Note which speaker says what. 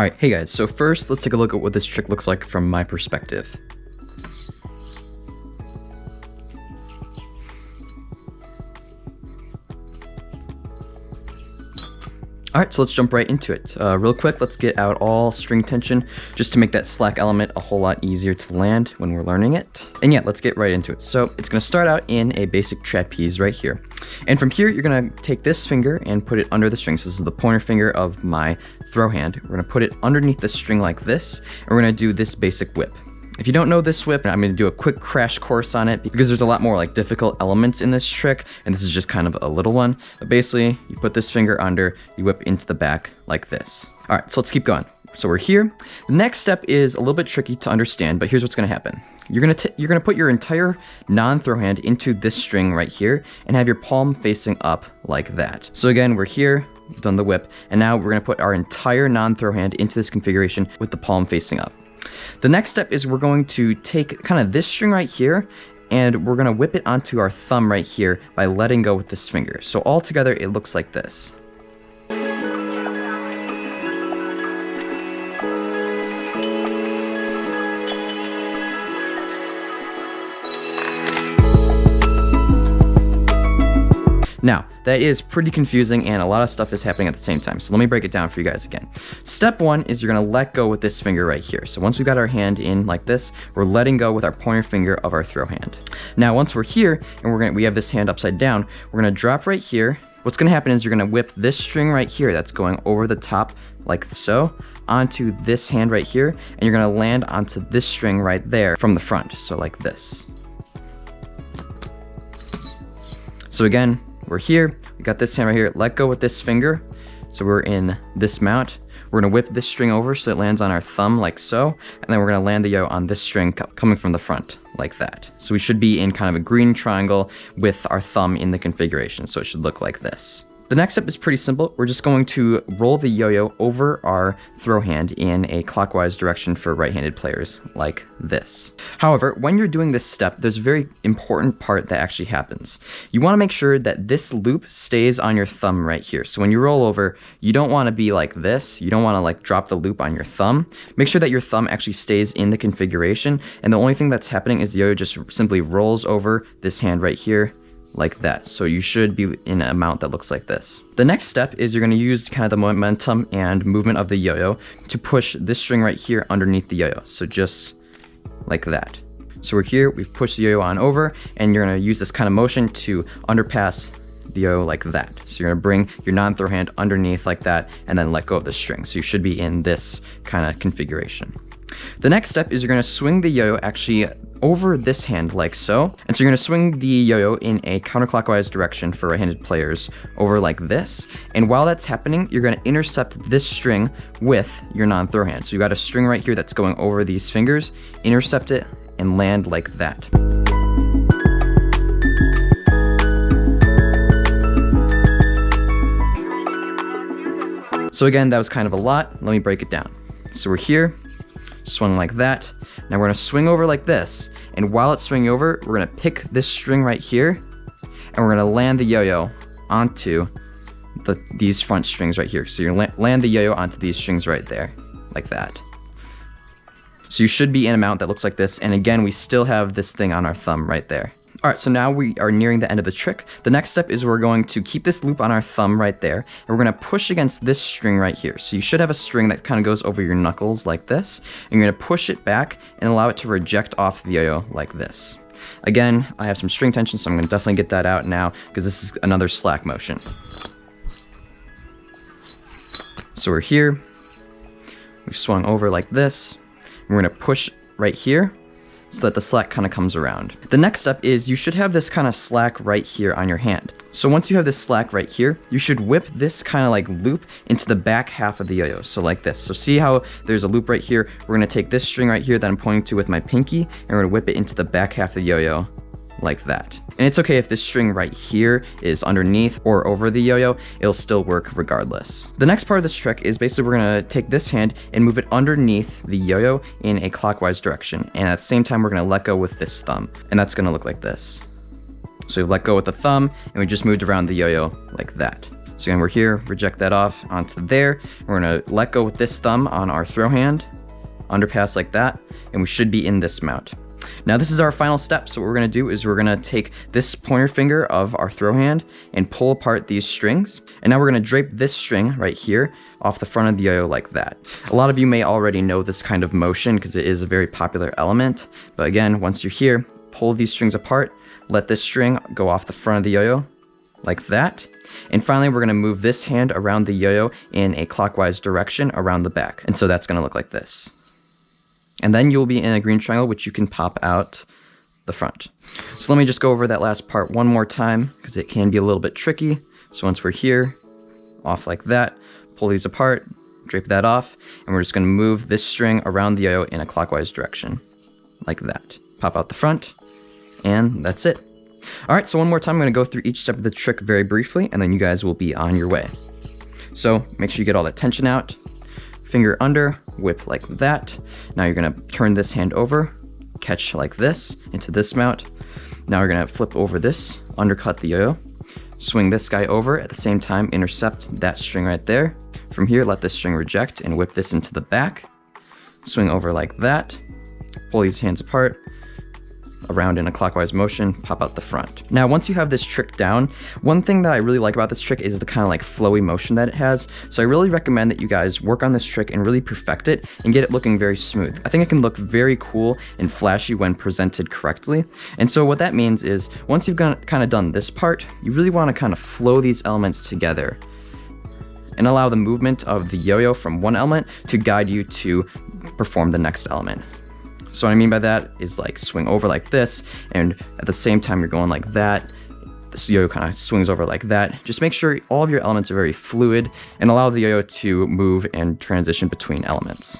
Speaker 1: All right, hey guys, so first let's take a look at what this trick looks like from my perspective. All right, so let's jump right into it. Real quick, let's get out all string tension just to make that slack element a whole lot easier to land when we're learning it. And yeah, let's get right into it. So it's gonna start out in a basic trapeze right here. And from here, you're gonna take this finger and put it under the string. So this is the pointer finger of my throw hand. We're gonna put it underneath the string like this, and we're gonna do this basic whip. If you don't know this whip, I'm gonna do a quick crash course on it because there's a lot more like difficult elements in this trick, and this is just kind of a little one. But basically, you put this finger under, you whip into the back like this. All right, so let's keep going. So we're here. The next step is a little bit tricky to understand, but here's what's gonna happen. You're gonna put your entire non-throw hand into this string right here and have your palm facing up like that. So again, we're here, we've done the whip, and now we're gonna put our entire non-throw hand into this configuration with the palm facing up. The next step is we're going to take kind of this string right here and we're gonna whip it onto our thumb right here by letting go with this finger. So all together, it looks like this. Now, that is pretty confusing and a lot of stuff is happening at the same time. So let me break it down for you guys again. Step one is you're gonna let go with this finger right here. So once we've got our hand in like this, we're letting go with our pointer finger of our throw hand. Now, once we're here and we have this hand upside down, we're gonna drop right here. What's gonna happen is you're gonna whip this string right here that's going over the top like so onto this hand right here, and you're gonna land onto this string right there from the front. So like this. So again, we're here, we got this hand right here, let go with this finger. So we're in this mount. We're gonna whip this string over so it lands on our thumb like so, and then we're gonna land the yo on this string coming from the front like that. So we should be in kind of a green triangle with our thumb in the configuration, so it should look like this. The next step is pretty simple. We're just going to roll the yo-yo over our throw hand in a clockwise direction for right-handed players like this. However, when you're doing this step, there's a very important part that actually happens. You want to make sure that this loop stays on your thumb right here. So when you roll over, you don't want to be like this. You don't want to like drop the loop on your thumb. Make sure that your thumb actually stays in the configuration, and the only thing that's happening is the yo-yo just simply rolls over this hand right here like that. So you should be in a mount that looks like this. The next step is you're going to use kind of the momentum and movement of the yo-yo to push this string right here underneath the yo-yo. So just like that. So we're here, we've pushed the yo-yo on over, and you're going to use this kind of motion to underpass the yo-yo like that. So you're going to bring your non-throw hand underneath like that and then let go of the string. So you should be in this kind of configuration. The next step is you're going to swing the yo-yo actually over this hand like so. And so you're going to swing the yo-yo in a counterclockwise direction for right-handed players over like this. And while that's happening, you're going to intercept this string with your non-throw hand. So you've got a string right here that's going over these fingers, intercept it, and land like that. So again, that was kind of a lot. Let me break it down. So we're here, swung like that. Now we're gonna swing over like this, and while it's swinging over, we're gonna pick this string right here, and we're gonna land the yo-yo onto these front strings right here. So you're gonna land the yo-yo onto these strings right there, like that. So you should be in a mount that looks like this, and again, we still have this thing on our thumb right there. All right, so now we are nearing the end of the trick. The next step is we're going to keep this loop on our thumb right there, and we're gonna push against this string right here. So you should have a string that kind of goes over your knuckles like this, and you're gonna push it back and allow it to reject off the yo-yo like this. Again, I have some string tension, so I'm gonna definitely get that out now because this is another slack motion. So we're here, we've swung over like this, and we're gonna push right here so that the slack kind of comes around. The next step is you should have this kind of slack right here on your hand. So once you have this slack right here, you should whip this kind of like loop into the back half of the yo-yo, so like this. So see how there's a loop right here? We're gonna take this string right here that I'm pointing to with my pinky, and we're gonna whip it into the back half of the yo-yo like that. And it's okay if this string right here is underneath or over the yo-yo, it'll still work regardless. The next part of this trick is basically we're gonna take this hand and move it underneath the yo-yo in a clockwise direction. And at the same time, we're gonna let go with this thumb. And that's gonna look like this. So we let go with the thumb and we just moved around the yo-yo like that. So again, we're here, reject that off onto there. We're gonna let go with this thumb on our throw hand, underpass like that, and we should be in this mount. Now this is our final step. So what we're gonna do is we're gonna take this pointer finger of our throw hand and pull apart these strings. And now we're gonna drape this string right here off the front of the yo-yo like that. A lot of you may already know this kind of motion because it is a very popular element. But again, once you're here, pull these strings apart, let this string go off the front of the yo-yo like that. And finally, we're gonna move this hand around the yo-yo in a clockwise direction around the back. And so that's gonna look like this. And then you'll be in a green triangle, which you can pop out the front. So let me just go over that last part one more time because it can be a little bit tricky. So once we're here, off like that, pull these apart, drape that off, and we're just gonna move this string around the yo-yo in a clockwise direction, like that. Pop out the front, and that's it. All right, so one more time, I'm gonna go through each step of the trick very briefly, and then you guys will be on your way. So make sure you get all that tension out, finger under, whip like that. Now you're gonna turn this hand over, catch like this into this mount. Now we're gonna flip over this, undercut the yo-yo, swing this guy over, at the same time intercept that string right there. From here, let this string reject and whip this into the back. Swing over like that, pull these hands apart, around in a clockwise motion, pop out the front. Now, once you have this trick down, one thing that I really like about this trick is the kind of like flowy motion that it has. So I really recommend that you guys work on this trick and really perfect it and get it looking very smooth. I think it can look very cool and flashy when presented correctly. And so what that means is once you've kind of done this part, you really want to kind of flow these elements together and allow the movement of the yo-yo from one element to guide you to perform the next element. So what I mean by that is like swing over like this, and at the same time you're going like that. This yo-yo kind of swings over like that. Just make sure all of your elements are very fluid and allow the yo-yo to move and transition between elements.